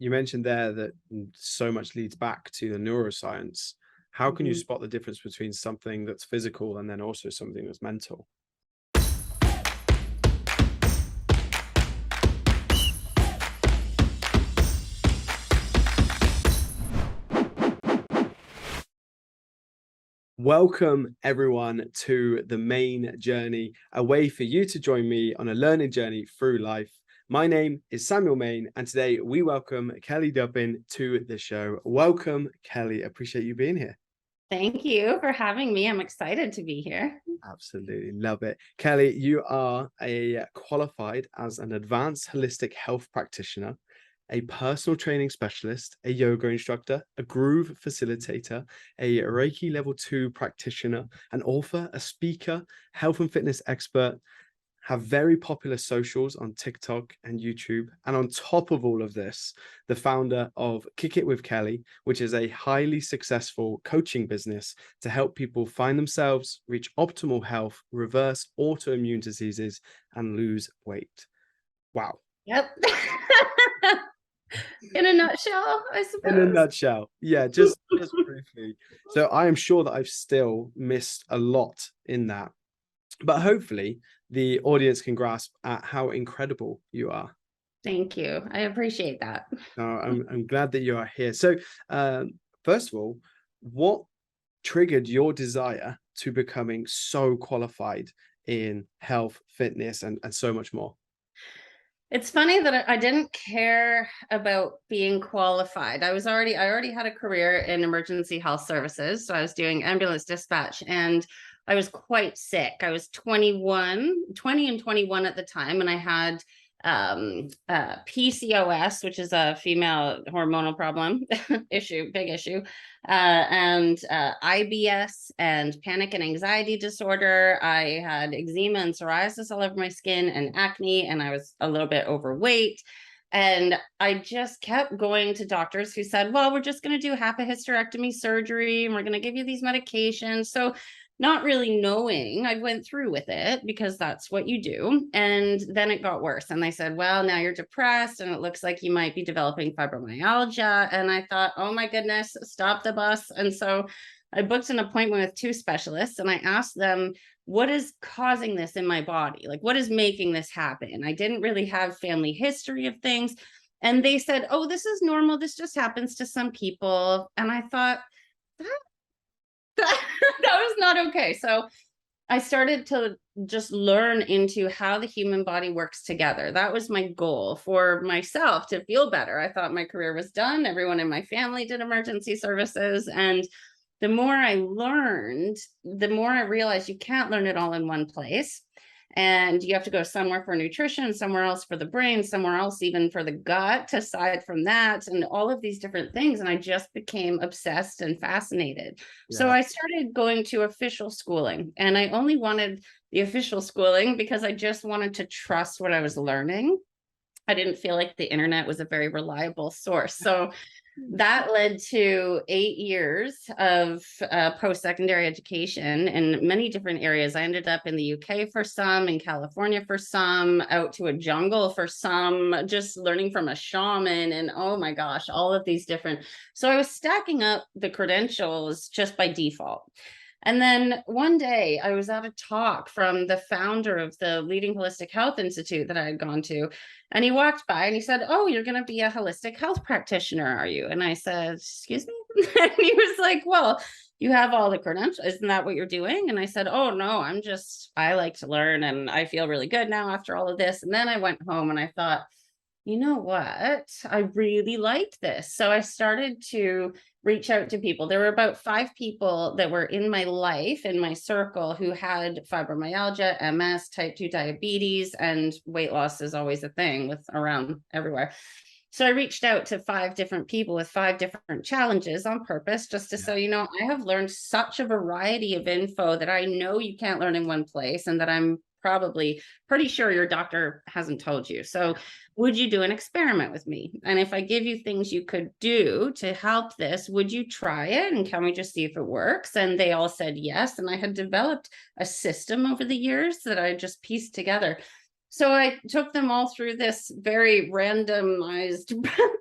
you mentioned there that so much leads back to the neuroscience. How can you Mhm. spot the difference between something that's physical and then also something that's mental? Welcome, everyone, to the main journey, a way for you to join me on a learning journey through life. My name is Samuel Main, and today we welcome Kelly Duffin to the show. Welcome, Kelly. Appreciate you being here. Thank you for having me. I'm excited to be here. Absolutely love it. Kelly, you are qualified as an advanced holistic health practitioner, a personal training specialist, a yoga instructor, a groove facilitator, a Reiki level 2 practitioner, an author, a speaker, health and fitness expert, have very popular socials on TikTok and YouTube. And on top of all of this, the founder of Kick It with Kelly, which is a highly successful coaching business to help people find themselves, reach optimal health, reverse autoimmune diseases, and lose weight. Wow. Yep. In a nutshell, I In a suppose. nutshell. Yeah, just briefly. So I am sure that I've still missed a lot in that, but hopefully the audience can grasp at how incredible you are. Thank you. I appreciate that. I'm glad that you are here. So, first of all, what triggered your desire to becoming so qualified in health, fitness, and so much more? It's funny that I didn't care about being qualified. I already had a career in emergency health services. So I was doing ambulance dispatch and I was quite sick. I was 20 and 21 at the time, and I had PCOS, which is a female hormonal problem big issue, and IBS and panic and anxiety disorder. I had eczema and psoriasis all over my skin and acne, and I was a little bit overweight. And I just kept going to doctors who said, well, we're just going to do half a hysterectomy surgery and we're going to give you these medications. So not really knowing, I went through with it because that's what you do. And then it got worse. And they said, well, now you're depressed and it looks like you might be developing fibromyalgia. And I thought, oh my goodness, stop the bus. And so I booked an appointment with 2 specialists and I asked them, what is causing this in my body? Like, what is making this happen? I didn't really have family history of things. And they said, oh, this is normal. This just happens to some people. And I thought, that was not okay. So I started to just learn into how the human body works together. That was my goal for myself, to feel better. I thought my career was done. Everyone in my family did emergency services. And the more I learned, the more I realized you can't learn it all in one place. And you have to go somewhere for nutrition, somewhere else for the brain, somewhere else even for the gut, aside from that, and all of these different things. And I just became obsessed and fascinated. So Yeah. I started going to official schooling, and I only wanted the official schooling because I just wanted to trust what I was learning. I didn't feel like the internet was a very reliable source. So that led to 8 years of post-secondary education in many different areas. I ended up in the UK for some, in California for some, out to a jungle for some, just learning from a shaman, and oh my gosh, all of these different. So I was stacking up the credentials just by default. And then one day I was at a talk from the founder of the leading holistic health institute that I had gone to. And he walked by and he said, oh, you're going to be a holistic health practitioner, are you? And I said, excuse me? And he was like, well, you have all the credentials. Isn't that what you're doing? And I said, oh, no, I like to learn and I feel really good now after all of this. And then I went home and I thought, you know what? I really liked this. So I started to reach out to people. There were about 5 people that were in my life, in my circle, who had fibromyalgia, MS, type 2 diabetes, and weight loss is always a thing with around everywhere. So I reached out to 5 different people with 5 different challenges on purpose, just to say, I have learned such a variety of info that I know you can't learn in one place, and that I'm probably pretty sure your doctor hasn't told you. So would you do an experiment with me? And if I give you things you could do to help this, would you try it? And can we just see if it works? And they all said yes. And I had developed a system over the years that I just pieced together. So I took them all through this very randomized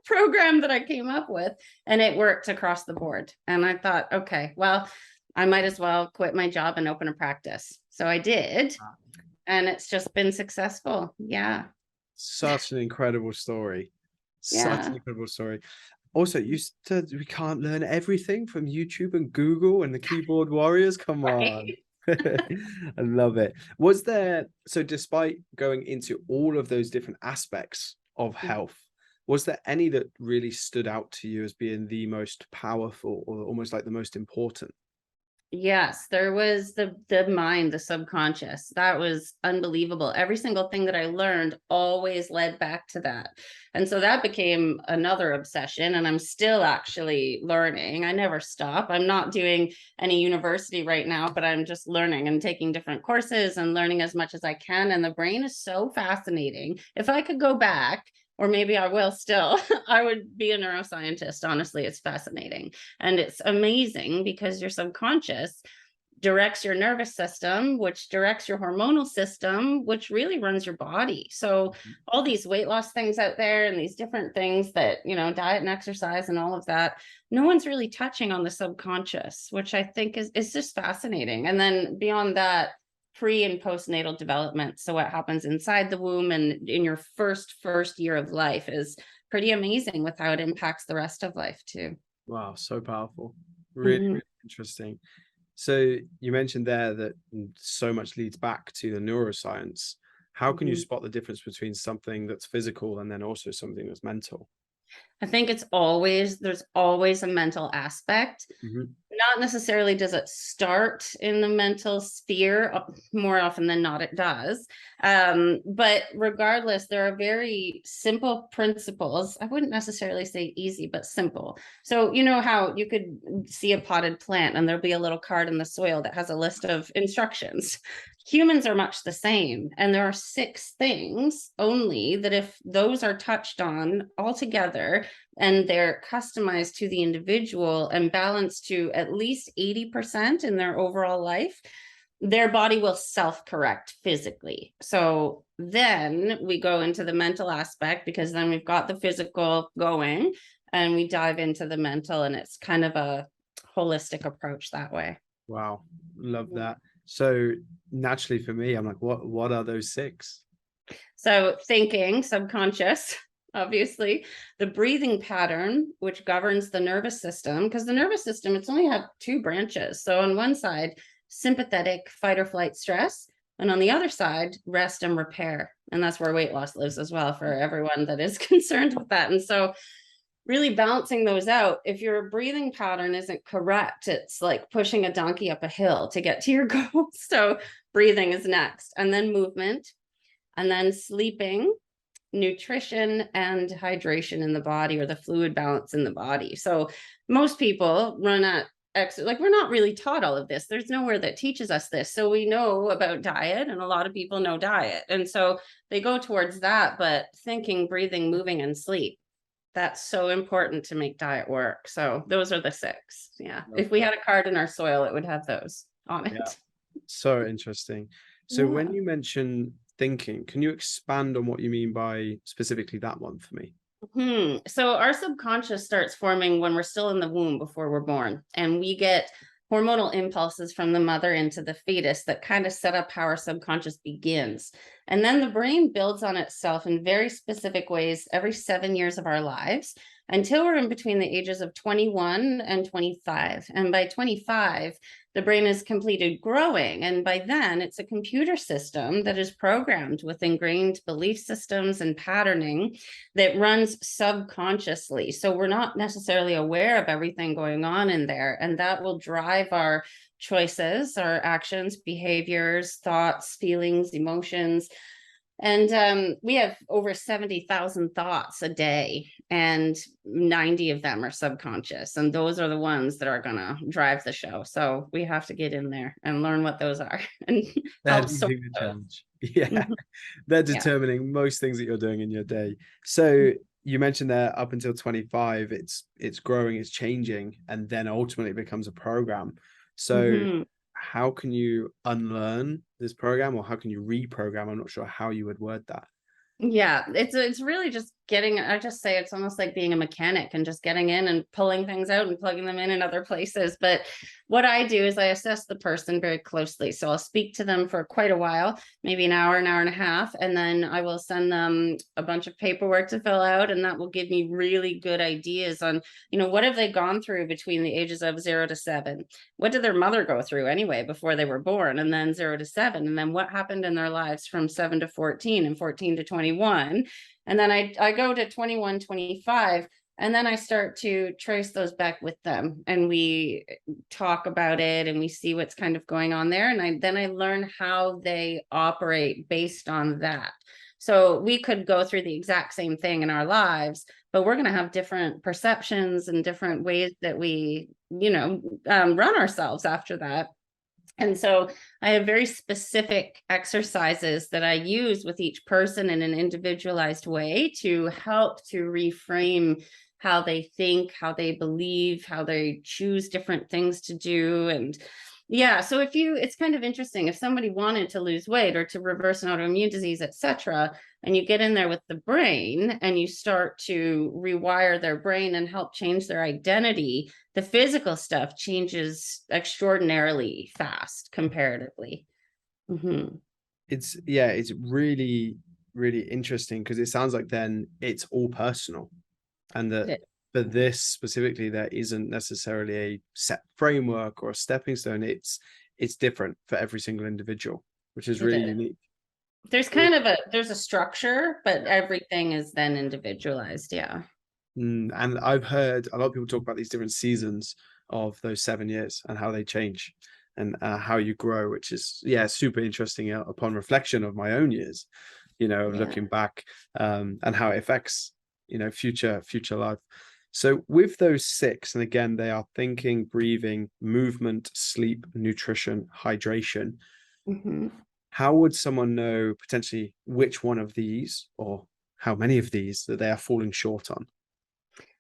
program that I came up with, and it worked across the board. And I thought, okay, well, I might as well quit my job and open a practice. So I did, and it's just been successful. Yeah. Such an incredible story. Such an Yeah. incredible story. Also, you said we can't learn everything from YouTube and Google and the keyboard warriors. Come on. Right. I love it. Was there, so despite going into all of those different aspects of health, was there any that really stood out to you as being the most powerful or almost like the most important? Yes, there was the mind, the subconscious. That was unbelievable. Every single thing that I learned always led back to that. And so that became another obsession, and I'm still actually learning. I never stop. I'm not doing any university right now, but I'm just learning and taking different courses and learning as much as I can. And the brain is so fascinating. If I could go back, or maybe I will still, I would be a neuroscientist. Honestly, it's fascinating. And it's amazing because your subconscious directs your nervous system, which directs your hormonal system, which really runs your body. So all these weight loss things out there and these different things that, diet and exercise and all of that, no one's really touching on the subconscious, which I think is just fascinating. And then beyond that, pre and postnatal development. So what happens inside the womb and in your first year of life is pretty amazing with how it impacts the rest of life too. Wow, so powerful. Really, really interesting. So you mentioned there that so much leads back to the neuroscience. How can you spot the difference between something that's physical and then also something that's mental? I think there's always a mental aspect. Not necessarily does it start in the mental sphere. More often than not, it does. But regardless, there are very simple principles. I wouldn't necessarily say easy, but simple. So you know how you could see a potted plant and there'll be a little card in the soil that has a list of instructions. Humans are much the same. And there are 6 things only that if those are touched on all together and they're customized to the individual and balanced to at least 80% in their overall life, their body will self-correct physically. So then we go into the mental aspect, because then we've got the physical going and we dive into the mental, and it's kind of a holistic approach that way. Wow, love that. So naturally for me, I'm like, what are those 6? So thinking, subconscious, obviously, the breathing pattern, which governs the nervous system, because the nervous system, it's only have 2 branches. So on one side, sympathetic fight or flight stress, and on the other side, rest and repair. And that's where weight loss lives as well for everyone that is concerned with that. And so really balancing those out. If your breathing pattern isn't correct, it's like pushing a donkey up a hill to get to your goal. So breathing is next, and then movement, and then sleeping, nutrition, and hydration in the body, or the fluid balance in the body. So most people run at like, we're not really taught all of this. There's nowhere that teaches us this. So we know about diet, and a lot of people know diet. And so they go towards that, but thinking, breathing, moving, and sleep, that's so important to make diet work. So those are the 6. Yeah. If we had a card in our soil, it would have those on it. Yeah. So interesting. So when you mention thinking, can you expand on what you mean by specifically that one for me? So our subconscious starts forming when we're still in the womb before we're born, and we get hormonal impulses from the mother into the fetus that kind of set up how our subconscious begins. And then the brain builds on itself in very specific ways every 7 years of our lives until we're in between the ages of 21 and 25. And by 25, the brain is completed growing. And by then, it's a computer system that is programmed with ingrained belief systems and patterning that runs subconsciously. So we're not necessarily aware of everything going on in there. And that will drive our choices, our actions, behaviors, thoughts, feelings, emotions. And we have over 70,000 thoughts a day, and 90 of them are subconscious. And those are the ones that are going to drive the show. So we have to get in there and learn what those are and help sort the challenge. Yeah, they're determining most things that you're doing in your day. So you mentioned there up until 25, it's growing, it's changing, and then ultimately it becomes a program. So how can you unlearn this program, or how can you reprogram? I'm not sure how you would word that. Yeah, it's really just getting, I just say it's almost like being a mechanic and just getting in and pulling things out and plugging them in other places. But what I do is I assess the person very closely. So I'll speak to them for quite a while, maybe an hour and a half, and then I will send them a bunch of paperwork to fill out, and that will give me really good ideas on, what have they gone through between the ages of 0 to 7? What did their mother go through anyway before they were born, and then 0 to 7, and then what happened in their lives from 7 to 14 and 14 to 21. And then I go to 21, 25, and then I start to trace those back with them, and we talk about it and we see what's kind of going on there. And then I learn how they operate based on that. So we could go through the exact same thing in our lives, but we're going to have different perceptions and different ways that we, run ourselves after that. And so I have very specific exercises that I use with each person in an individualized way to help to reframe how they think, how they believe, how they choose different things to do. And yeah, so it's kind of interesting if somebody wanted to lose weight or to reverse an autoimmune disease, etc., and you get in there with the brain and you start to rewire their brain and help change their identity, the physical stuff changes extraordinarily fast comparatively. Mm-hmm. It's really, really interesting, because it sounds like then it's all personal, and that for this specifically, there isn't necessarily a set framework or a stepping stone. It's different for every single individual, which is really unique. There's there's a structure, but everything is then individualized. Yeah. And I've heard a lot of people talk about these different seasons of those 7 years and how they change, and how you grow, which is super interesting upon reflection of my own years, looking back, and how it affects future life. So with those 6, and again, they are thinking, breathing, movement, sleep, nutrition, hydration. Mm-hmm. How would someone know potentially which one of these, or how many of these, that they are falling short on?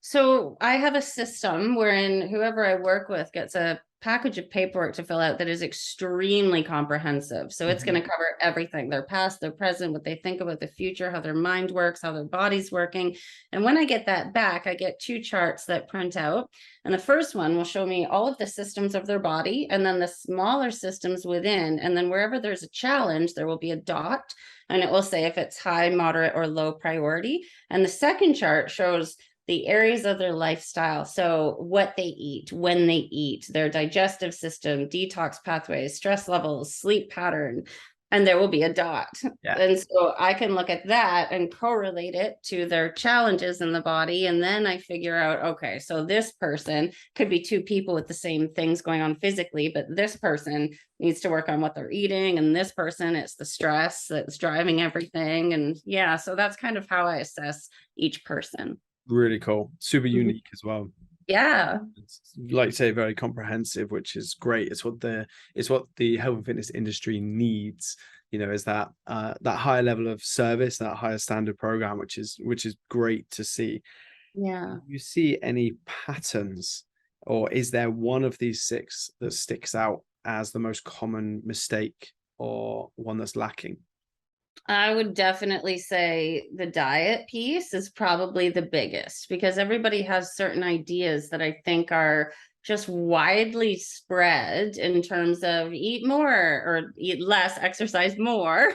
So I have a system wherein whoever I work with gets a package of paperwork to fill out that is extremely comprehensive. So it's going to cover everything: their past, their present, what they think about the future, how their mind works, how their body's working. And when I get that back, I get 2 charts that print out. And the first one will show me all of the systems of their body, and then the smaller systems within. And then wherever there's a challenge, there will be a dot, and it will say if it's high, moderate, or low priority. And the second chart shows the areas of their lifestyle. So what they eat, when they eat, their digestive system, detox pathways, stress levels, sleep pattern, and there will be a dot. Yeah. And so I can look at that and correlate it to their challenges in the body. And then I figure out, okay, so this person could be 2 people with the same things going on physically, but this person needs to work on what they're eating. And this person, it's the stress that's driving everything. And yeah, so that's kind of how I assess each person. Really cool. Super unique as well. Yeah. It's, like you say, very comprehensive, which is great. It's what the health and fitness industry needs, is that higher level of service, that higher standard program, which is great to see. Yeah. Do you see any patterns, or is there one of these 6 that sticks out as the most common mistake, or one that's lacking? I would definitely say the diet piece is probably the biggest, because everybody has certain ideas that I think are just widely spread in terms of eat more or eat less, exercise more,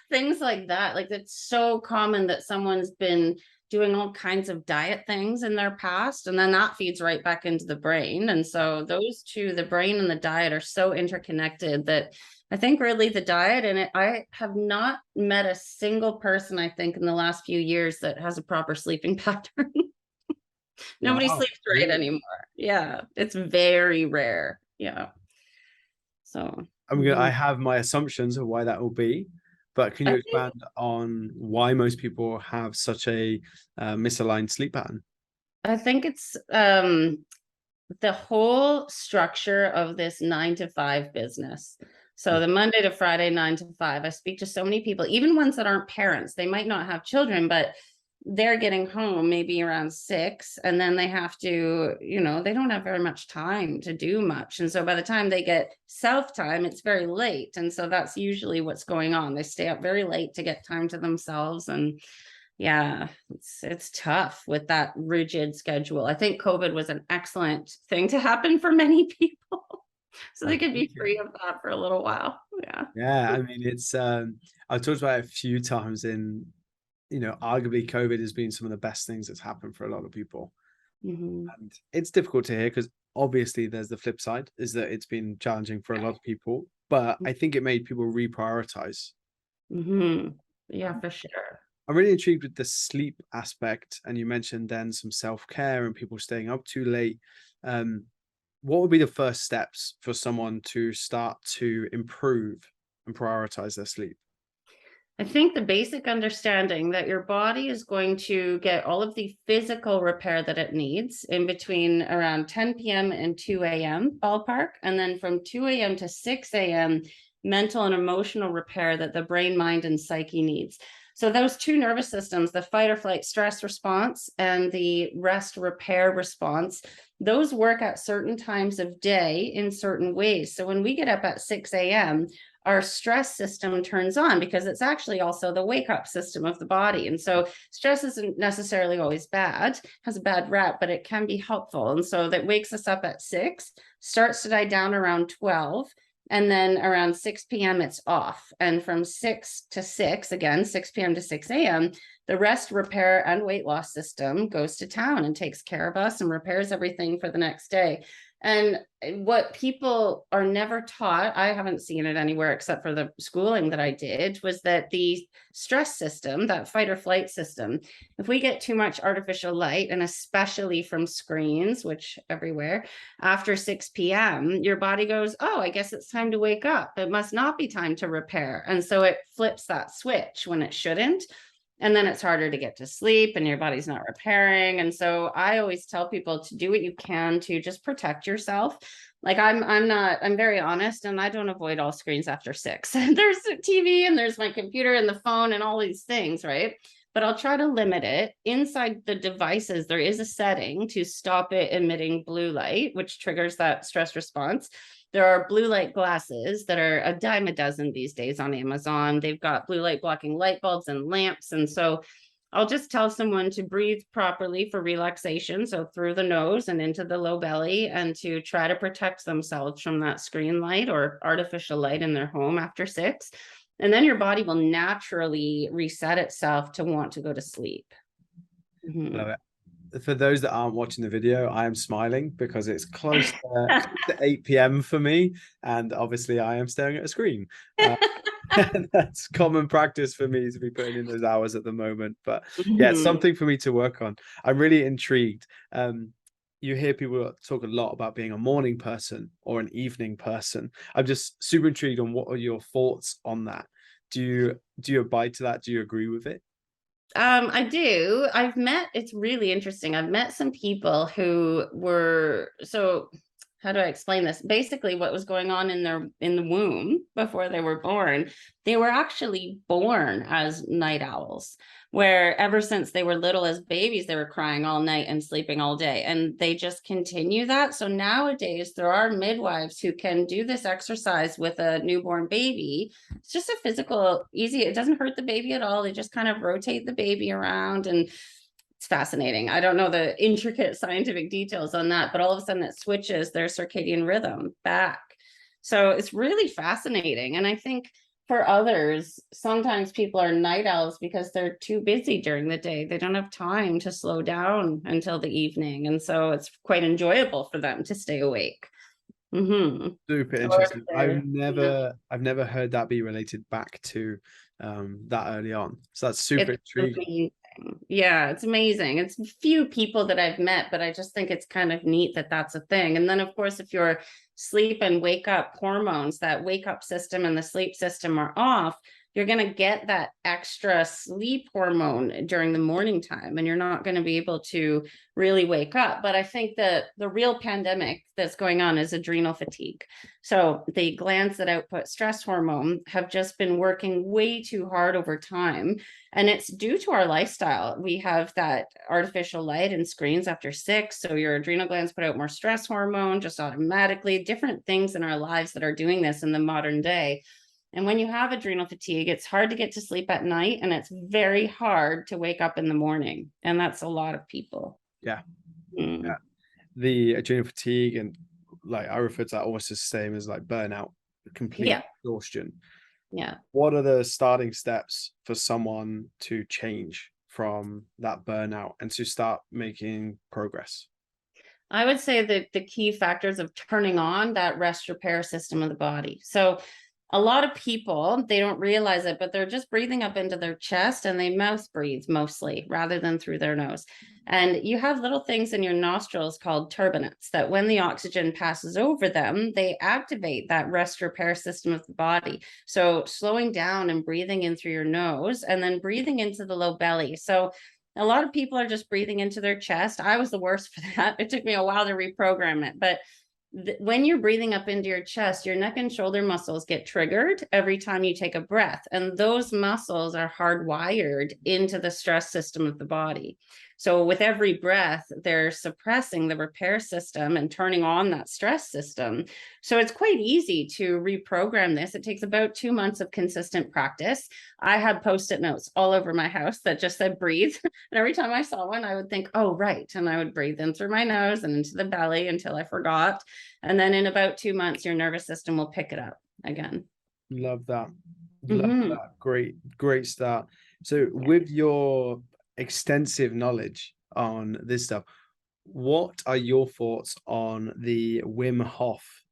things like that. Like, it's so common that someone's been doing all kinds of diet things in their past, and then that feeds right back into the brain. And so those 2, the brain and the diet, are so interconnected that I think really the diet, and I have not met a single person, I think, in the last few years that has a proper sleeping pattern. Nobody sleeps right anymore. Yeah, it's very rare. Yeah. So I have my assumptions of why that will be, but can you expand on why most people have such a misaligned sleep pattern? I think it's the whole structure of this 9 to 5 business. So the Monday to Friday, 9 to 5, I speak to so many people, even ones that aren't parents. They might not have children, but they're getting home maybe around 6, and then they have to, they don't have very much time to do much. And so by the time they get self time, it's very late. And so that's usually what's going on. They stay up very late to get time to themselves. And yeah, it's tough with that rigid schedule. I think COVID was an excellent thing to happen for many people. So they could be free of that for a little while. Yeah. Yeah, I mean, it's I've talked about it a few times in, arguably COVID has been some of the best things that's happened for a lot of people. And it's difficult to hear because obviously there's the flip side, is that it's been challenging for a lot of people, but I think it made people reprioritize. Yeah, for sure. I'm really intrigued with the sleep aspect, and you mentioned then some self-care and people staying up too late. What would be the first steps for someone to start to improve and prioritize their sleep? I think the basic understanding that your body is going to get all of the physical repair that it needs in between around 10 p.m. and 2 a.m. ballpark. And then from 2 a.m. to 6 a.m., mental and emotional repair that the brain, mind, and psyche needs. So those two nervous systems, the fight or flight stress response and the rest repair response, those work at certain times of day in certain ways. So when we get up at 6 a.m., our stress system turns on because it's actually also the wake up system of the body. And so stress isn't necessarily always bad, has a bad rap, but it can be helpful. And so that wakes us up at 6, starts to die down around 12. And then around 6 p.m., it's off. And from 6 to 6, again, 6 p.m. to 6 a.m., the rest, repair, and weight loss system goes to town and takes care of us and repairs everything for the next day. And what people are never taught, I haven't seen it anywhere except for the schooling that I did, was that the stress system, that fight or flight system, if we get too much artificial light, and especially from screens, which everywhere, after 6 p.m., your body goes, oh, I guess it's time to wake up. It must not be time to repair. And so it flips that switch when it shouldn't. And then it's harder to get to sleep and your body's not repairing. And so I always tell people to do what you can to just protect yourself. Like I'm very honest, and I don't avoid all screens after 6. There's TV and there's my computer and the phone and all these things, right? But I'll try to limit it. Inside the devices, there is a setting to stop it emitting blue light, which triggers that stress response. There are blue light glasses that are a dime a dozen these days on Amazon. They've got blue light blocking light bulbs and lamps. And so I'll just tell someone to breathe properly for relaxation. So through the nose and into the low belly, and to try to protect themselves from that screen light or artificial light in their home after 6. And then your body will naturally reset itself to want to go to sleep. Love it. For those that aren't watching the video, I am smiling because it's close to 8 p.m. for me. And obviously I am staring at a screen. That's common practice for me to be putting in those hours at the moment. But yeah, it's something for me to work on. I'm really intrigued. You hear people talk a lot about being a morning person or an evening person. I'm just super intrigued on what are your thoughts on that. Do you abide to that? Do you agree with it? I do. It's really interesting. I've met some people who were, so how do I explain this? Basically, what was going on in the womb before they were born, they were actually born as night owls, where ever since they were little as babies, they were crying all night and sleeping all day. And they just continue that. So nowadays, there are midwives who can do this exercise with a newborn baby. It's just a physical, easy, it doesn't hurt the baby at all. They just kind of rotate the baby around, and it's fascinating. I don't know the intricate scientific details on that, but all of a sudden it switches their circadian rhythm back. So it's really fascinating. And I think for others, sometimes people are night owls because they're too busy during the day. They don't have time to slow down until the evening. And so it's quite enjoyable for them to stay awake. Super interesting. I've never heard that be related back to that early on. So that's super intriguing. Yeah, it's amazing. It's few people that I've met, but I just think it's kind of neat that that's a thing. And then, of course, if your sleep and wake up hormones, that wake up system and the sleep system are off, you're going to get that extra sleep hormone during the morning time, and you're not going to be able to really wake up. But I think that the real pandemic that's going on is adrenal fatigue. So the glands that output stress hormone have just been working way too hard over time. And it's due to our lifestyle. We have that artificial light and screens after 6. So your adrenal glands put out more stress hormone just automatically, different things in our lives that are doing this in the modern day. And when you have adrenal fatigue, it's hard to get to sleep at night, and it's very hard to wake up in the morning. And that's a lot of people. Yeah. Mm. Yeah. The adrenal fatigue, and like I refer to that almost the same as like burnout, complete exhaustion. Yeah. What are the starting steps for someone to change from that burnout and to start making progress? I would say that the key factors of turning on that rest repair system of the body. So a lot of people, they don't realize it, but they're just breathing up into their chest, and they mouth breathe mostly rather than through their nose. And you have little things in your nostrils called turbinates that when the oxygen passes over them, they activate that rest repair system of the body. So slowing down and breathing in through your nose, and then breathing into the low belly. So a lot of people are just breathing into their chest. I was the worst for that. It took me a while to reprogram it, but when you're breathing up into your chest, your neck and shoulder muscles get triggered every time you take a breath. And those muscles are hardwired into the stress system of the body. So with every breath, they're suppressing the repair system and turning on that stress system. So it's quite easy to reprogram this. It takes about 2 months of consistent practice. I had Post-it notes all over my house that just said breathe. And every time I saw one, I would think, oh, right. And I would breathe in through my nose and into the belly until I forgot. And then in about 2 months, your nervous system will pick it up again. Love that. Love that. Great start. So with your extensive knowledge on this stuff, what are your thoughts on the Wim Hof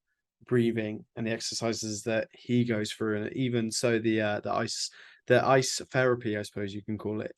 breathing and the exercises that he goes through, and even so the ice therapy, I suppose you can call it?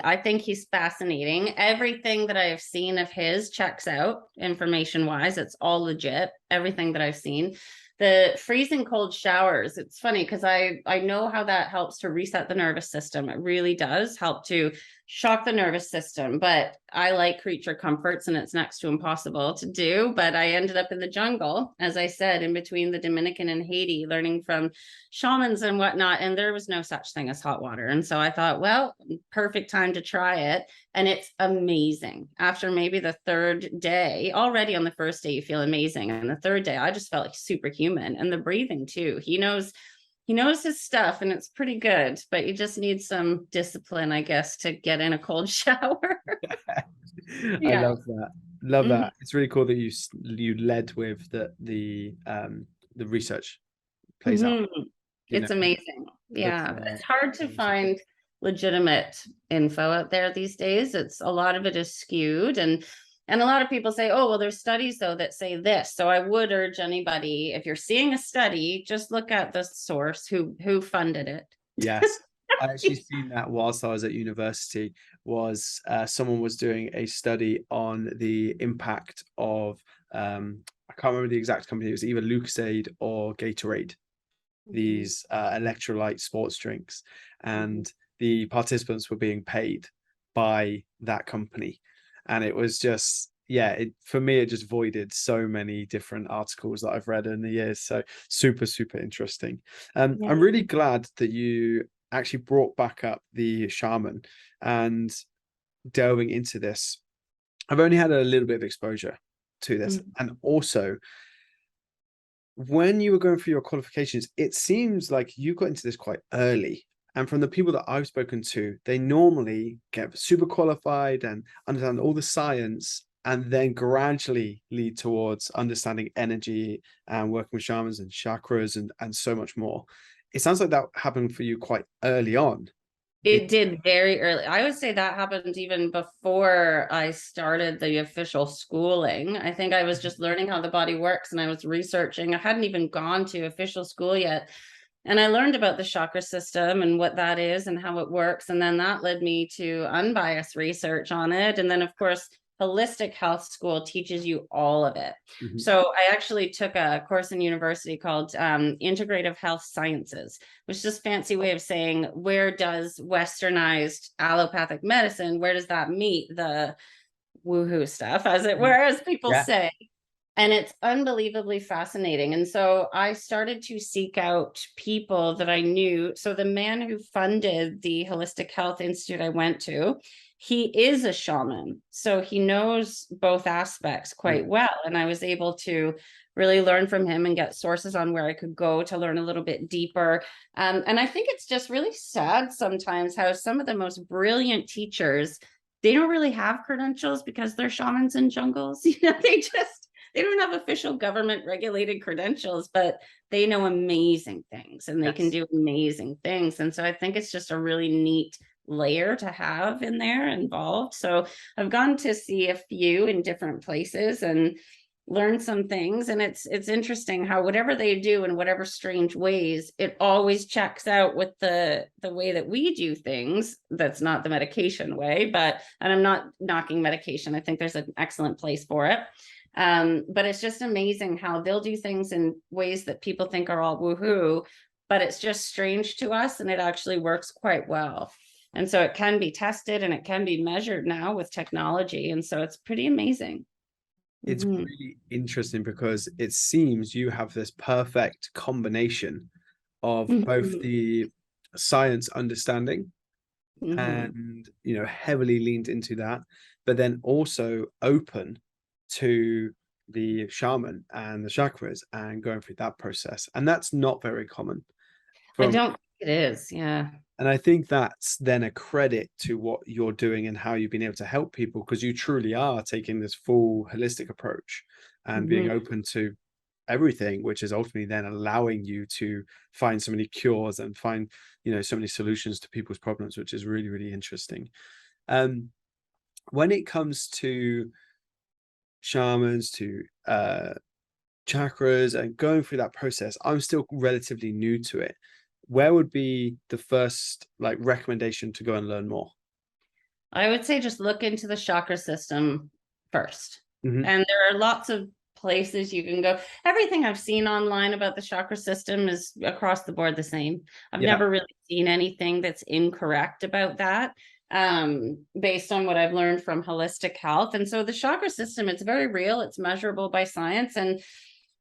I think he's fascinating. Everything that I have seen of his checks out information wise. It's all legit. Everything that I've seen. The freezing cold showers, it's funny because I know how that helps to reset the nervous system. It really does help to shock the nervous system, but I like creature comforts, and it's next to impossible to do. But I ended up in the jungle, as I said, in between the Dominican and Haiti, learning from shamans and whatnot, and there was no such thing as hot water. And so I thought, well, perfect time to try it. And it's amazing. After maybe the 3rd day, already on the 1st day, you feel amazing. And the 3rd day, I just felt like superhuman. And the breathing too. He knows his stuff, and it's pretty good, but you just need some discipline, I guess, to get in a cold shower. I love that. Love that. It's really cool that you led with the research plays out. It's amazing. Yeah. It's hard to find legitimate info out there these days. It's a lot of it is skewed, and a lot of people say, oh, well, there's studies though that say this. So I would urge anybody, if you're seeing a study, just look at the source, who funded it. Yes. I actually seen that whilst I was at university. Was someone was doing a study on the impact of I can't remember the exact company. It was either Lucasade or Gatorade, these electrolyte sports drinks, and the participants were being paid by that company. And it was just, for me, it just voided so many different articles that I've read in the years. So super, super interesting. I'm really glad that you actually brought back up the shaman and delving into this. I've only had a little bit of exposure to this. And also, when you were going through your qualifications, it seems like you got into this quite early. And from the people that I've spoken to, they normally get super qualified and understand all the science, and then gradually lead towards understanding energy and working with shamans and chakras and so much more. It sounds like that happened for you quite early on. It did very early. I would say that happened even before I started the official schooling. I think I was just learning how the body works, and I was researching. I hadn't even gone to official school yet. And I learned about the chakra system and what that is and how it works. And then that led me to unbiased research on it. And then, of course, holistic health school teaches you all of it. Mhm. So I actually took a course in university called Integrative Health Sciences, which is just a fancy way of saying, where does westernized allopathic medicine, where does that meet the woohoo stuff, as it were, as people Yeah. say? And it's unbelievably fascinating. And so I started to seek out people that I knew. So the man who funded the Holistic Health Institute I went to, he is a shaman. So he knows both aspects quite well. And I was able to really learn from him and get sources on where I could go to learn a little bit deeper. And I think it's just really sad sometimes how some of the most brilliant teachers, they don't really have credentials because they're shamans in jungles. They don't have official government regulated credentials, but they know amazing things and they can do amazing things. And so I think it's just a really neat layer to have in there involved. So I've gone to see a few in different places and learn some things. And it's interesting how whatever they do in whatever strange ways, it always checks out with the way that we do things. That's not the medication way, and I'm not knocking medication. I think there's an excellent place for it. But it's just amazing how they'll do things in ways that people think are all woohoo, but it's just strange to us and it actually works quite well. And so it can be tested and it can be measured now with technology. And so it's pretty amazing. It's really interesting because it seems you have this perfect combination of both the science understanding and, you know, heavily leaned into that, but then also open to the shaman and the chakras and going through that process. And that's not very common. I don't think it is. Yeah. And I think that's then a credit to what you're doing and how you've been able to help people, because you truly are taking this full holistic approach and being open to everything, which is ultimately then allowing you to find so many cures and find, you know, so many solutions to people's problems, which is really, really interesting. When it comes to shamans, to chakras and going through that process, I'm still relatively new to it. Where would be the first like recommendation to go and learn more? I would say just look into the chakra system first. And there are lots of places you can go. Everything I've seen online about the chakra system is across the board the same. I've never really seen anything that's incorrect about that, based on what I've learned from holistic health. And so the chakra system, it's very real, it's measurable by science, and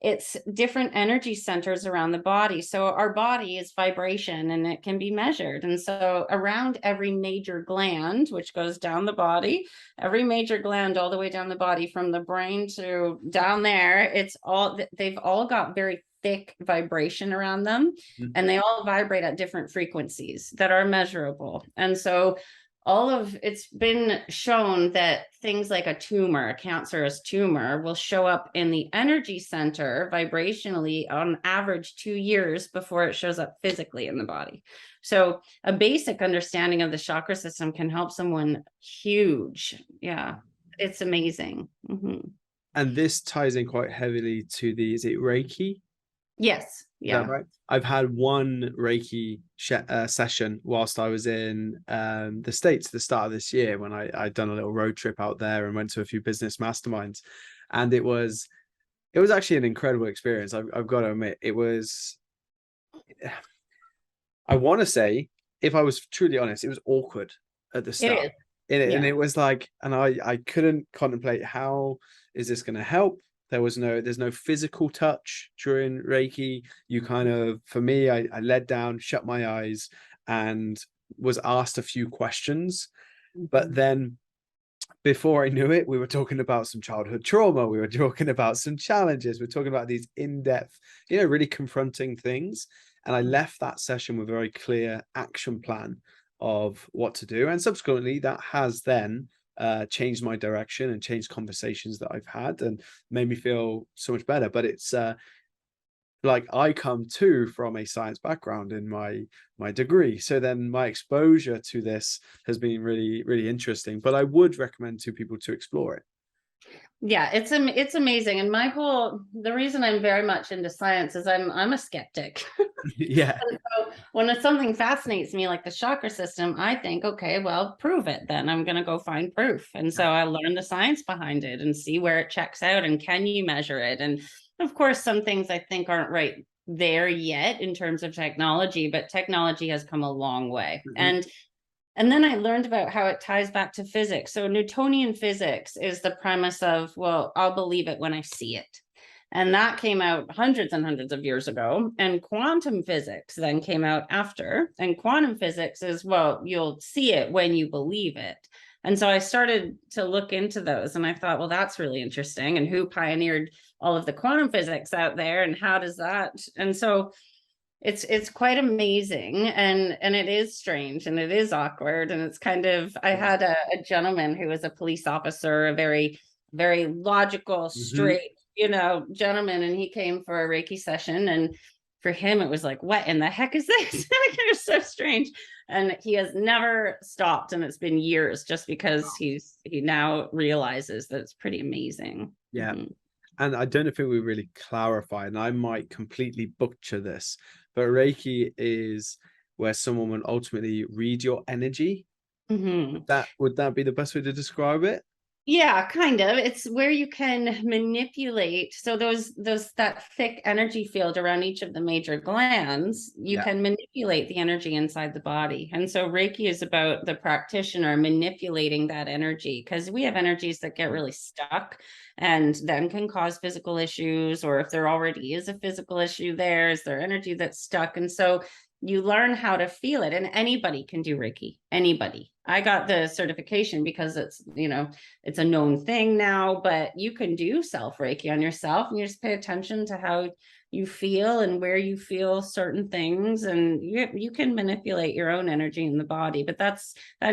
it's different energy centers around the body. So our body is vibration and it can be measured. And so around every major gland, which goes down the body, every major gland all the way down the body from the brain to down there, they've all got very thick vibration around them, and they all vibrate at different frequencies that are measurable. And so it's been shown that things like a tumor, a cancerous tumor, will show up in the energy center vibrationally on average 2 years before it shows up physically in the body. So a basic understanding of the chakra system can help someone huge. Yeah, it's amazing. And this ties in quite heavily to is it Reiki? Yes. Yeah. Right. I've had one Reiki session whilst I was in the States at the start of this year, when I'd done a little road trip out there and went to a few business masterminds, and it was actually an incredible experience. I've got to admit, it was. I want to say, if I was truly honest, it was awkward at the start. And it was like, and I couldn't contemplate, how is this going to help? There's no physical touch during Reiki. You kind of, for me, I led down, shut my eyes, and was asked a few questions. But then before I knew it, we were talking about some childhood trauma. We were talking about some challenges. We're talking about these in-depth, really confronting things. And I left that session with a very clear action plan of what to do. And subsequently, that has then changed my direction and changed conversations that I've had and made me feel so much better. But it's like, I come too from a science background in my degree, so then my exposure to this has been really, really interesting. But I would recommend to people to explore it. Yeah, it's amazing. And the reason I'm very much into science is I'm a skeptic. Yeah. And so when something fascinates me, like the chakra system, I think, okay, well, prove it then. I'm going to go find proof. And so I learned the science behind it and see where it checks out and can you measure it? And of course, some things I think aren't right there yet in terms of technology, but technology has come a long way. Mhm. And then I learned about how it ties back to physics. So Newtonian physics is the premise of, well, I'll believe it when I see it. And that came out hundreds and hundreds of years ago. And quantum physics then came out after. And quantum physics is, well, you'll see it when you believe it. And so I started to look into those and I thought, well, that's really interesting. And who pioneered all of the quantum physics out there and how does that? And so it's quite amazing and it is strange and it is awkward and it's kind of I had a gentleman who was a police officer, a very very logical Mhm. straight gentleman, and he came for a Reiki session, and for him it was like, what in the heck is this? It was so strange, and he has never stopped, and it's been years just because he now realizes that it's pretty amazing. Yeah. Mhm. And I don't think we really clarify, and I might completely butcher this, but Reiki is where someone will ultimately read your energy. Mhm. Would that be the best way to describe it? Yeah, kind of. It's where you can manipulate. So those that thick energy field around each of the major glands, you Yeah. can manipulate the energy inside the body. And so Reiki is about the practitioner manipulating that energy, because we have energies that get really stuck and then can cause physical issues, or if there already is a physical issue there, is there energy that's stuck? And so you learn how to feel it, and anybody can do Reiki. Anybody. I got the certification because it's a known thing now, but you can do self Reiki on yourself and you just pay attention to how you feel and where you feel certain things, and you can manipulate your own energy in the body. But that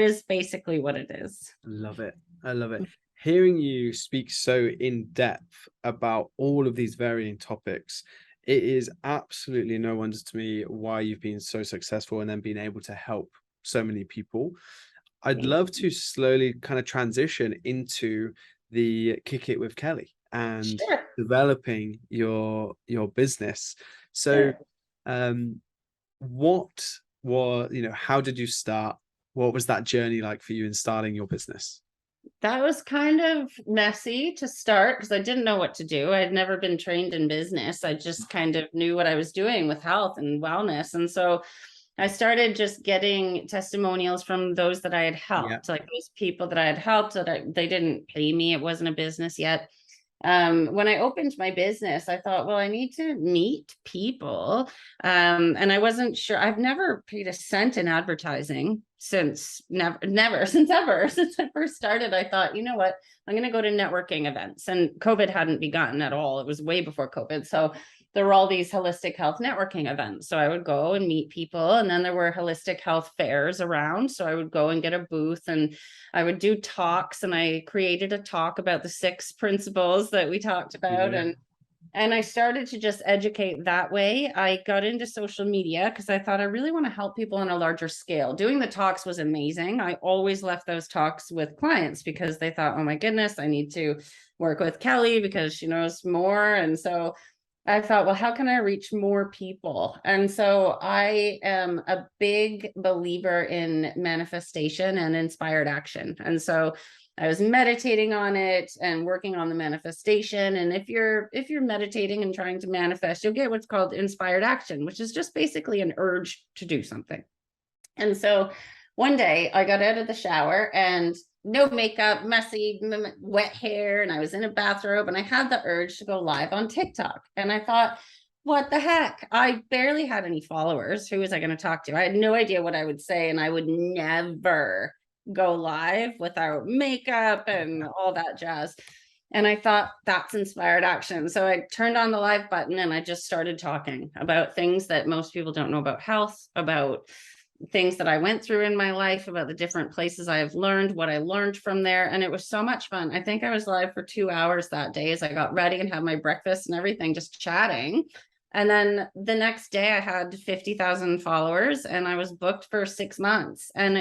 is basically what it is. I love it. I love it. Hearing you speak so in depth about all of these varying topics, it is absolutely no wonder to me why you've been so successful and then been able to help so many people. I'd Thank love to you. slowly kind of transition into the Kick It with Kelly and Sure. developing your business. So, Sure. um, what how did you start? What was that journey like for you in starting your business? That was kind of messy to start because I didn't know what to do. I had never been trained in business. I just kind of knew what I was doing with health and wellness. And so I started just getting testimonials from those that I had Yeah. helped, like those people that I had helped they didn't pay me. It wasn't a business yet. When I opened my business, I thought, well, I need to meet people. And I wasn't sure. I've never paid a cent in advertising since never, since ever, since I first started. I thought, you know what, I'm going to go to networking events, and COVID hadn't begun at all. It was way before COVID. So there were all these holistic health networking events. So I would go and meet people. And then there were holistic health fairs around. So I would go and get a booth and I would do talks. And I created a talk about the 6 principles that we talked about. Yeah. And I started to just educate that way. I got into social media because I thought I really want to help people on a larger scale. Doing the talks was amazing. I always left those talks with clients because they thought, oh my goodness, I need to work with Kelly because she knows more. And so I thought, well, how can I reach more people? And so I am a big believer in manifestation and inspired action. And so I was meditating on it and working on the manifestation. And if you're meditating and trying to manifest, you'll get what's called inspired action, which is just basically an urge to do something. And so one day I got out of the shower and no makeup, messy, wet hair, and I was in a bathrobe and I had the urge to go live on TikTok. And I thought, what the heck? I barely had any followers. Who was I going to talk to? I had no idea what I would say, and I would never go live without makeup and all that jazz. And I thought, that's inspired action. So I turned on the live button and I just started talking about things that most people don't know about health, about things that I went through in my life, about the different places I have learned, what I learned from there. And it was so much fun. I think I was live for 2 hours that day as I got ready and had my breakfast and everything, just chatting. And then the next day I had 50,000 followers and I was booked for 6 months. And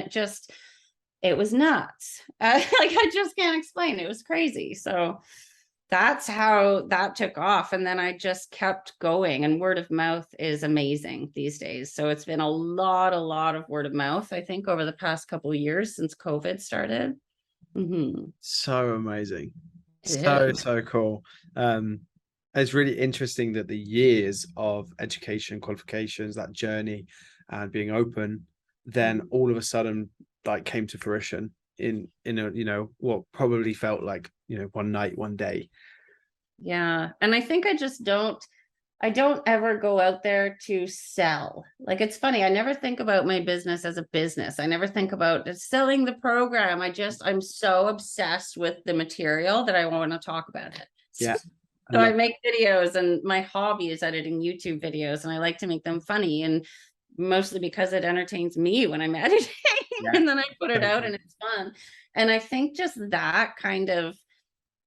it was nuts. Like I just can't explain. It was crazy. So that's how that took off. And then I just kept going, and word of mouth is amazing these days. So it's been a lot of word of mouth, I think, over the past couple of years since COVID started. So amazing. It is. So cool. It's really interesting that the years of education, qualifications, that journey and being open, then all of a sudden like came to fruition in a, you know, what probably felt like, you know, one night, one day. Yeah. And I think I don't ever go out there to sell. Like, it's funny. I never think about my business as a business. I never think about selling the program. I'm so obsessed with the material that I want to talk about it. Yeah. So I make videos, and my hobby is editing YouTube videos, and I like to make them funny, and mostly because it entertains me when I'm editing. Yeah. And then I put it out and it's fun. And I think just that kind of,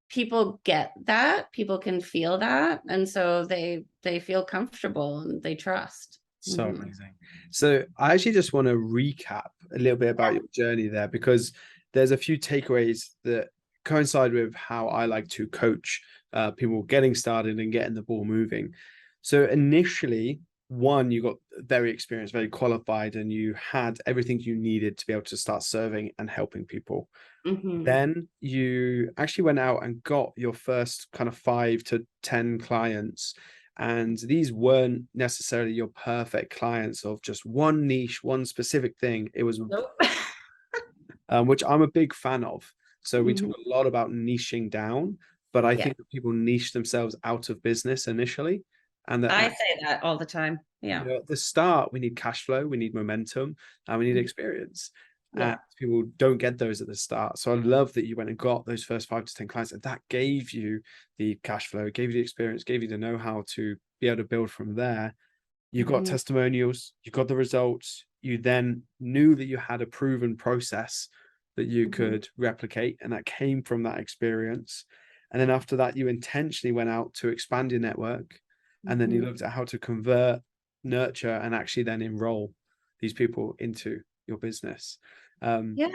people get that, people can feel that, and so they feel comfortable and they trust. So amazing. So I actually just want to recap a little bit about your journey there, because there's a few takeaways that coincide with how I like to coach people getting started and getting the ball moving. So initially, one, you got very experienced, very qualified, and you had everything you needed to be able to start serving and helping people. Then you actually went out and got your first kind of 5 to 10 clients. And these weren't necessarily your perfect clients of just one niche, one specific thing. It was, Nope. which I'm a big fan of. So we talk Mhm. a lot about niching down, but I Yeah, think that people niche themselves out of business initially. And that I say that all the time. you Yeah. know, at the start, we need cash flow, we need momentum, and we need experience. And Yeah. people don't get those at the start. So I love that you went and got those first 5 to 10 clients, and that gave you the cash flow, gave you the experience, gave you the know-how to be able to build from there. You got testimonials, you got the results. You then knew that you had a proven process that you could replicate, and that came from that experience. And then after that, you intentionally went out to expand your network, and then you looked at how to convert, nurture, and actually then enroll these people into your business. Yeah.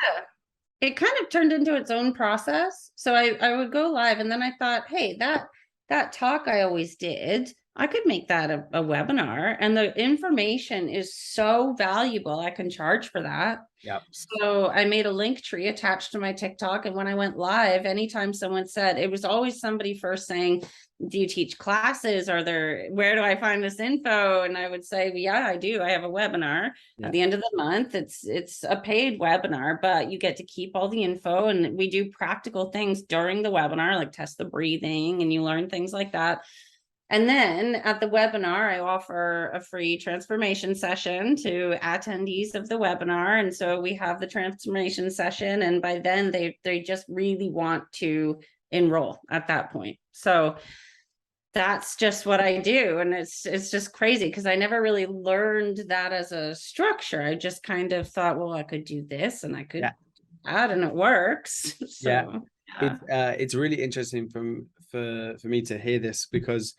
It kind of turned into its own process. So I would go live, and then I thought, hey, that talk I always did, I could make that a webinar, and the information is so valuable. I can charge for that. Yeah. So I made a link tree attached to my TikTok. And when I went live, anytime someone said, it was always somebody first saying, do you teach classes? Where do I find this info? And I would say, well, yeah, I do. I have a webinar at the end of the month. It's a paid webinar, but you get to keep all the info, and we do practical things during the webinar, like test the breathing, and you learn things like that. And then at the webinar, I offer a free transformation session to attendees of the webinar. And so we have the transformation session, and by then they just really want to enroll at that point. So that's just what I do. And it's just crazy, because I never really learned that as a structure. I just kind of thought, well, I could do this and I could Yeah. add, and it works. So It's really interesting for me to hear this, because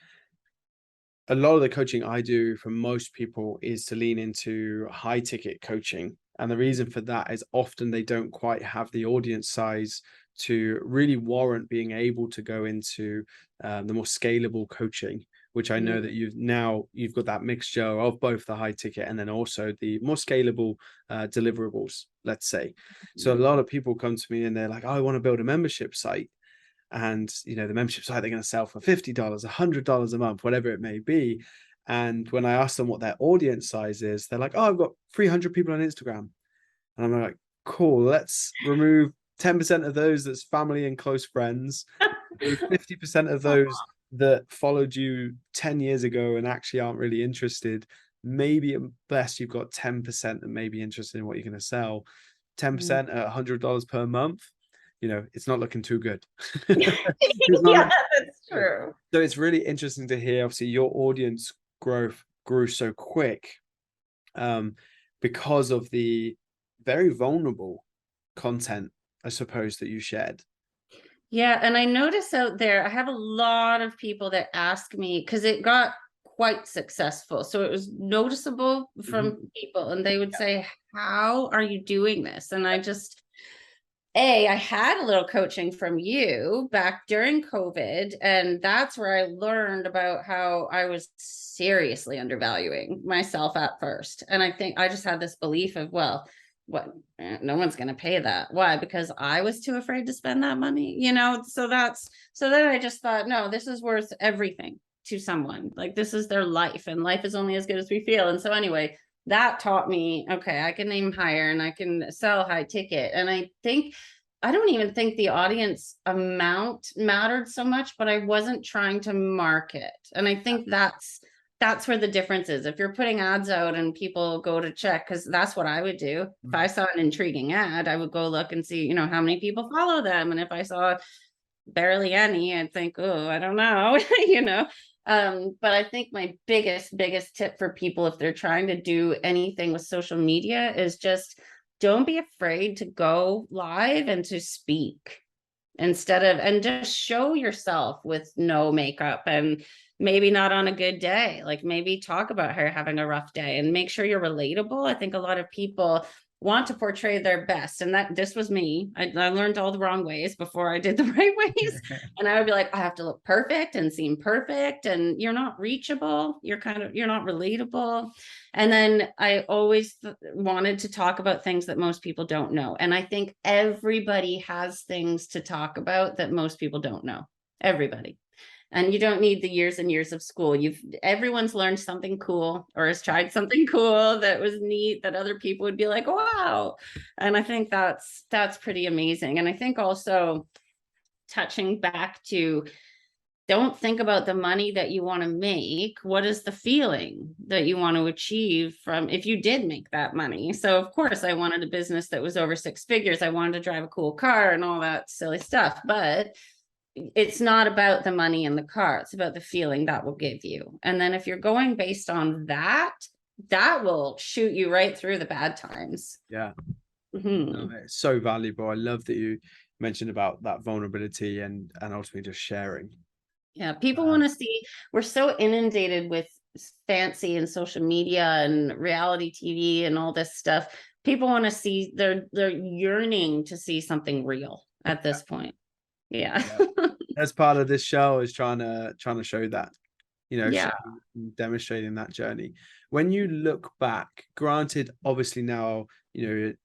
a lot of the coaching I do for most people is to lean into high ticket coaching. And the reason for that is often they don't quite have the audience size to really warrant being able to go into the more scalable coaching, which I know that you've got that mixture of both the high ticket and then also the more scalable deliverables, let's say. So a lot of people come to me and they're like, oh, I want to build a membership site. And you know, the membership site they're going to sell for $50, $100 a month, whatever it may be. And when I ask them what their audience size is, they're like, oh, I've got 300 people on Instagram. And I'm like, cool, let's remove 10% of those that's family and close friends, 50% of those that followed you 10 years ago and actually aren't really interested. Maybe at best you've got 10% that may be interested in what you're going to sell. 10% at $100 per month, you know, it's not looking too good. yeah, that's true. So it's really interesting to hear, obviously, your audience growth grew so quick because of the very vulnerable content, I suppose, that you shared. Yeah, and I notice out there, I have a lot of people that ask me, because it got quite successful. So it was noticeable from people, and they would say, how are you doing this? And I had a little coaching from you back during COVID, and that's where I learned about how I was seriously undervaluing myself at first. And I think I just had this belief of, well, what, no one's going to pay that. Why? Because I was too afraid to spend that money, you know? So then I just thought, no, this is worth everything to someone. Like, this is their life, and life is only as good as we feel. And so anyway, that taught me, okay, I can aim higher and I can sell high ticket. And I don't even think the audience amount mattered so much, but I wasn't trying to market. And I think that's where the difference is. If you're putting ads out and people go to check, because that's what I would do. If I saw an intriguing ad, I would go look and see, how many people follow them. And if I saw barely any, I'd think, oh, I don't know, But I think my biggest tip for people, if they're trying to do anything with social media, is just don't be afraid to go live and to speak and just show yourself with no makeup, and maybe not on a good day. Like, maybe talk about her having a rough day and make sure you're relatable. I think a lot of people want to portray their best, and this was me. I learned all the wrong ways before I did the right ways. And I would be like, I have to look perfect and seem perfect, and you're not reachable, you're not relatable. And then I always wanted to talk about things that most people don't know, and I think everybody has things to talk about that most people don't know. Everybody. And you don't need the years and years of school. Everyone's learned something cool or has tried something cool that was neat, that other people would be like, wow. And I think that's pretty amazing. And I think also, touching back to, don't think about the money that you want to make. What is the feeling that you want to achieve from if you did make that money? So of course I wanted a business that was over 6 figures. I wanted to drive a cool car and all that silly stuff, but it's not about the money in the car. It's about the feeling that will give you. And then if you're going based on that will shoot you right through the bad times. Yeah. It's so valuable. I love that you mentioned about that vulnerability and ultimately just sharing. Yeah. People want to see, we're so inundated with fancy and social media and reality TV and all this stuff. People want to see, they're yearning to see something real at this point. Yeah. That's part of this show, is trying to show that, demonstrating that journey. When you look back, granted, obviously now, you've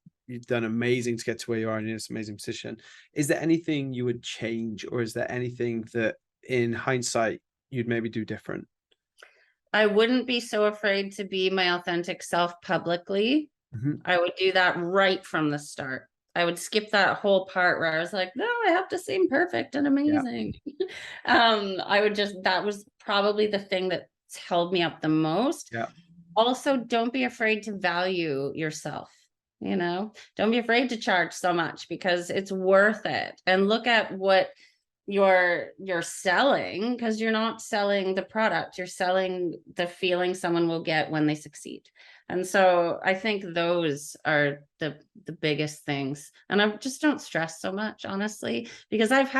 done amazing to get to where you are in this amazing position. Is there anything you would change, or is there anything that in hindsight you'd maybe do different? I wouldn't be so afraid to be my authentic self publicly. I would do that right from the start. I would skip that whole part where I was like, no, I have to seem perfect and amazing. That was probably the thing that held me up the most. Also, don't be afraid to value yourself. Don't be afraid to charge so much, because it's worth it. And look at what you're selling, because you're not selling the product, you're selling the feeling someone will get when they succeed. And so I think those are the biggest things. And I just don't stress so much, honestly, because I've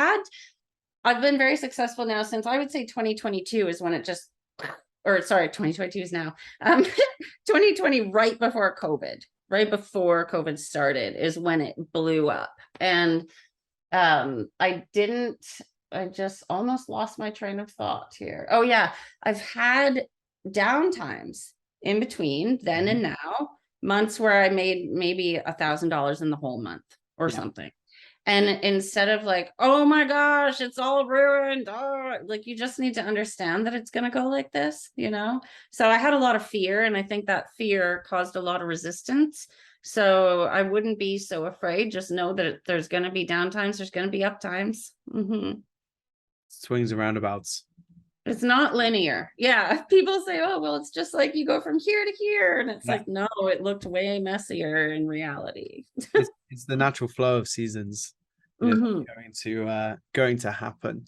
been very successful now since, I would say 2022 is when it just, or sorry, 2022 is now, 2020, right before COVID started, is when it blew up. And I just almost lost my train of thought here. Oh yeah. I've had downtimes in between then and now, months where I made maybe $1,000 in the whole month or something. And instead of like, oh my gosh, it's all ruined. Oh, like, you just need to understand that it's going to go like this, So I had a lot of fear, and I think that fear caused a lot of resistance. So I wouldn't be so afraid. Just know that there's going to be downtimes. There's going to be up times. Swings and roundabouts. It's not linear. Yeah. People say, oh, well, it's just like you go from here to here. And it's like, no, it looked way messier in reality. It's the natural flow of seasons going to happen.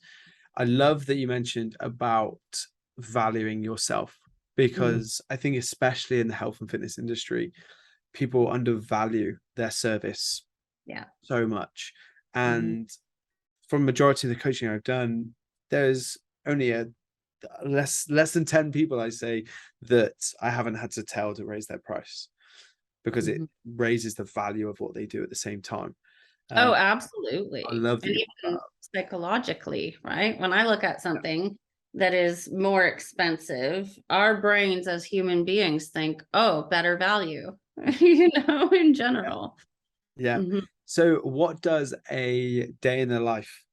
I love that you mentioned about valuing yourself, because I think especially in the health and fitness industry, people undervalue their service so much. And from majority of the coaching I've done, there's only a less than 10 people I say that I haven't had to tell to raise their price, because it raises the value of what they do at the same time. Oh, I absolutely. love that And you brought that even up. psychologically, right? When I look at something that is more expensive, our brains as human beings think, oh, better value, in Yeah. general. Yeah. Mhm. So what does a day in the life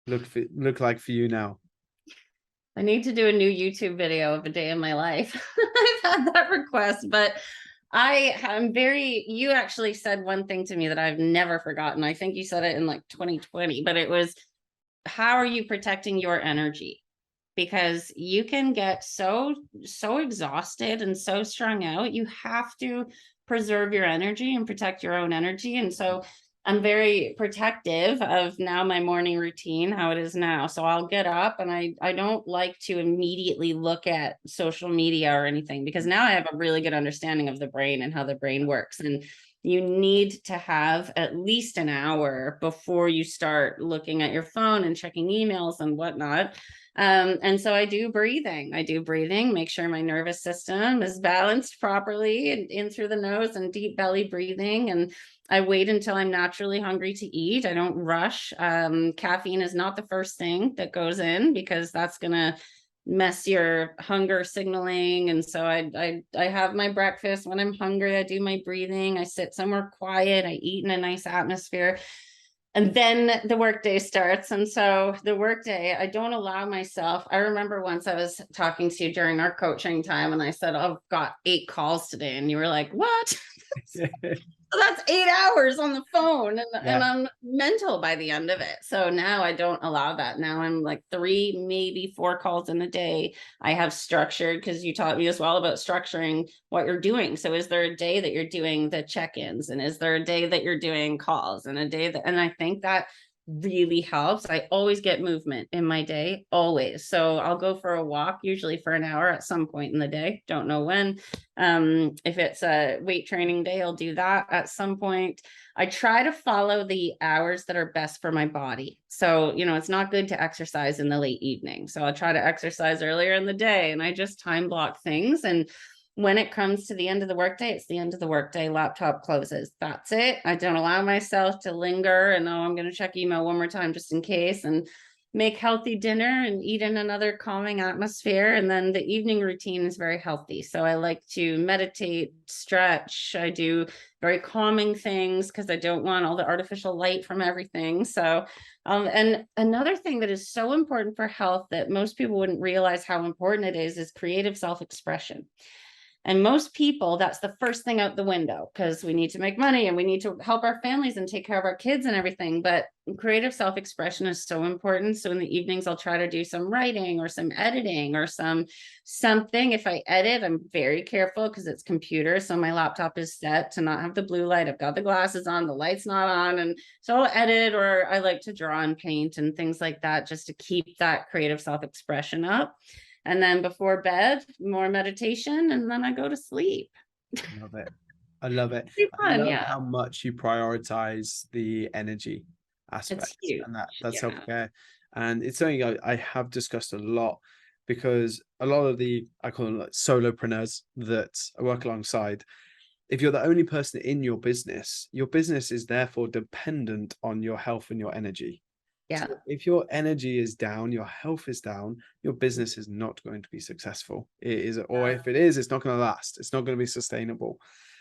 look like for you now? I need to do a new YouTube video of a day in my life. I've had that request, but you actually said one thing to me that I've never forgotten. I think you said it in like 2020, but it was, how are you protecting your energy? Because you can get so exhausted and so strung out. You have to preserve your energy and protect your own energy. And so I'm very protective of now my morning routine, how it is now. So I'll get up and I don't like to immediately look at social media or anything, because now I have a really good understanding of the brain and how the brain works. And you need to have at least an hour before you start looking at your phone and checking emails and whatnot. And so I do breathing. Make sure my nervous system is balanced properly, and in through the nose and deep belly breathing. And I wait until I'm naturally hungry to eat. I don't rush. Caffeine is not the first thing that goes in, because that's going to mess your hunger signaling. And so I have my breakfast. When I'm hungry, I do my breathing. I sit somewhere quiet. I eat in a nice atmosphere. And then the workday starts. And so the workday, I don't allow myself. I remember once I was talking to you during our coaching time, and I said, oh, I've got 8 calls today. And you were like, what? That's 8 hours on the phone, and Yeah. I'm mental by the end of it. So now I don't allow that. Now I'm like 3, maybe 4 calls in a day. I have structured, because you taught me as well about structuring what you're doing. So is there a day that you're doing the check-ins, and is there a day that you're doing calls, and a day that, and I think that really helps. I always get movement in my day, always. So I'll go for a walk, usually for an hour at some point in the day. Don't know when. If it's a weight training day, I'll do that at some point. I try to follow the hours that are best for my body. So, it's not good to exercise in the late evening. So I'll try to exercise earlier in the day, and I just time block things. And when it comes to the end of the workday, it's the end of the workday, laptop closes. That's it. I don't allow myself to linger and, oh, I'm going to check email one more time just in case, and make healthy dinner and eat in another calming atmosphere. And then the evening routine is very healthy. So I like to meditate, stretch. I do very calming things, because I don't want all the artificial light from everything. So, and another thing that is so important for health that most people wouldn't realize how important it is creative self-expression. And most people, that's the first thing out the window, because we need to make money and we need to help our families and take care of our kids and everything. But creative self-expression is so important. So in the evenings, I'll try to do some writing or some editing or something. If I edit, I'm very careful, because it's computer. So my laptop is set to not have the blue light. I've got the glasses on, the light's not on. And so I'll edit, or I like to draw and paint and things like that, just to keep that creative self-expression up. And then before bed, more meditation, and then I go to sleep. Love it. I love it. It's I fun, love yeah. how much you prioritize the energy It's aspect, huge. and that's Yeah. self-care. And it's something I have discussed a lot, because a lot of I call them like solopreneurs that I work alongside. If you're the only person in your business is therefore dependent on your health and your energy. Yeah. So if your energy is down, your health is down, your business is not going to be successful. It is, or if it is, it's not going to last. It's not going to be sustainable.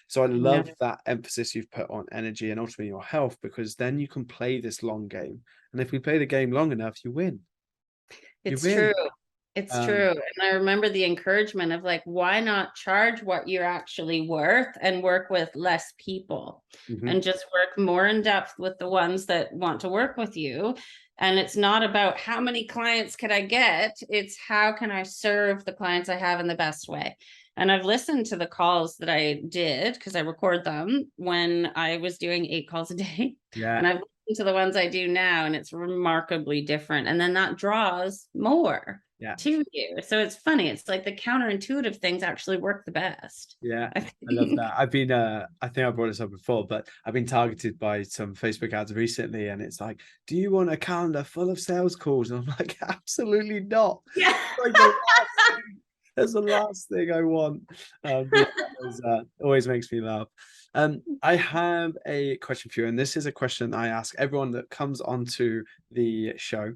So I No, love that emphasis you've put on energy and ultimately your health, because then you can play this long game. And if we play the game long enough, you win. You it's win. true. It's Um, true. And I remember the encouragement of like, why not charge what you're actually worth and work with less people, mhm. and just work more in depth with the ones that want to work with you. And it's not about how many clients could I get, it's how can I serve the clients I have in the best way. And I've listened to the calls that I did, because I record them, when I was doing 8 calls a day. Yeah, And I've listened to the ones I do now, and it's remarkably different. And then that draws more yeah. to you. So it's funny. It's like the counterintuitive things actually work the best. Yeah, I I love think. that. I've been I think I brought this up before, but I've been targeted by some Facebook ads recently, and it's like, do you want a calendar full of sales calls? And I'm like, absolutely not. Yeah. Like the last thing, That's the last thing I want. But always makes me laugh. I have a question for you, and this is a question I ask everyone that comes onto the show.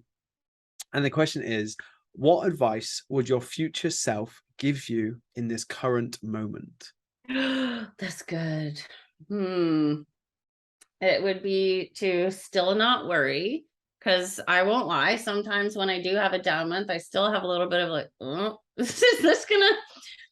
And the question is, what advice would your future self give you in this current moment? That's good. It would be to still not worry, because I won't lie. Sometimes when I do have a down month, I still have a little bit of like, oh, is this gonna,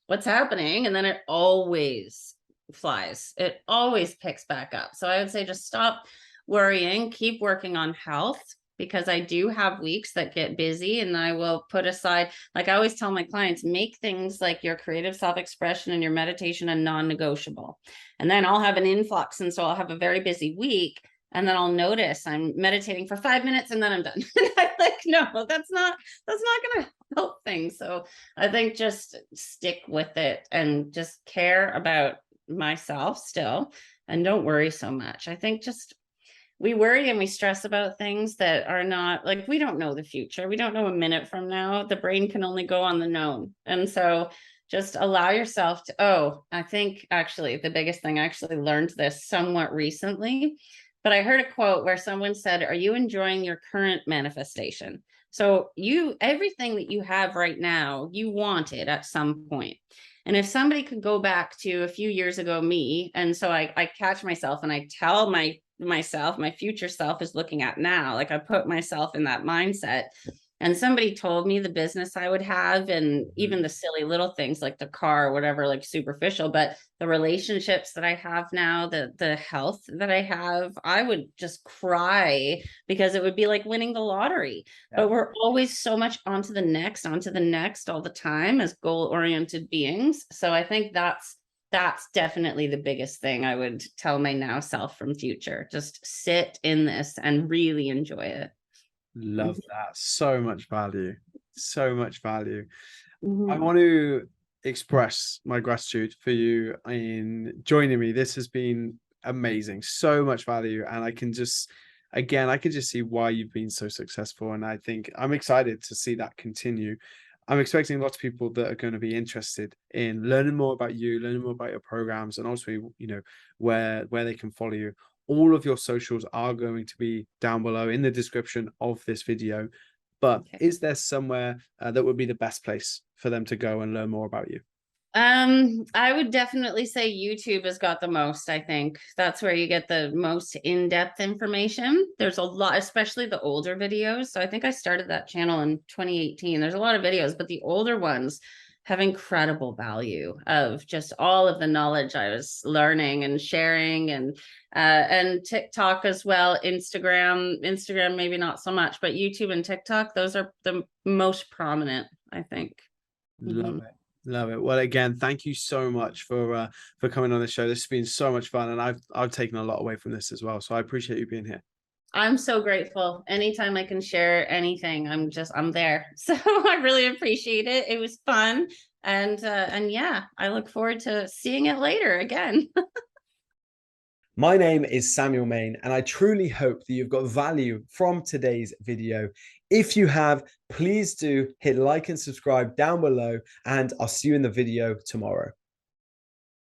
what's happening? And then it always flies. It always picks back up. So I would say just stop worrying, keep working on health, because I do have weeks that get busy, and I will put aside, like I always tell my clients, make things like your creative self-expression and your meditation a non-negotiable. And then I'll have an influx. And so I'll have a very busy week. And then I'll notice I'm meditating for 5 minutes and then I'm done. And I'm like, no, that's not going to help things. So I think just stick with it and just care about myself still, and don't worry so much. I think just we worry and we stress about things that are not, like, we don't know the future. We don't know a minute from now. The brain can only go on the known. And so just allow yourself to, oh, I think actually the biggest thing, I actually learned this somewhat recently, but I heard a quote where someone said, are you enjoying your current manifestation? So everything that you have right now, you wanted at some point. And if somebody could go back to a few years ago, me, and so I catch myself and I tell myself, my future self is looking at now, like I put myself in that mindset, and somebody told me the business I would have, and even the silly little things like the car or whatever, like superficial, but the relationships that I have now, the health that I have, I would just cry, because it would be like winning the lottery. But we're always so much onto the next all the time as goal-oriented beings. So I think that's definitely the biggest thing I would tell my now self from future. Just sit in this and really enjoy it. Love that. So much value. So much value. I Mhm. want to express my gratitude for you in joining me. This has been amazing. So much value. And I can just, again, I can just see why you've been so successful. And I think I'm excited to see that continue. I'm expecting lots of people that are going to be interested in learning more about you, learning more about your programs, and also, where they can follow you. All of your socials are going to be down below in the description of this video. But Okay. is there somewhere that would be the best place for them to go and learn more about you? I would definitely say YouTube has got the most. I think that's where you get the most in-depth information. There's a lot, especially the older videos. So I think I started that channel in 2018. There's a lot of videos, but the older ones have incredible value of just all of the knowledge I was learning and sharing, and TikTok as well. Instagram maybe not so much, but YouTube and TikTok, those are the most prominent, I think. Love Mhm. it. Love it. Well, again, thank you so much for coming on the show. This has been so much fun, and I've taken a lot away from this as well. So I appreciate you being here. I'm so grateful. Anytime I can share anything, I'm there. So I really appreciate it. It was fun. And yeah, I look forward to seeing it later again. My name is Samuel Main, and I truly hope that you've got value from today's video. If you have, please do hit like and subscribe down below, and I'll see you in the video tomorrow.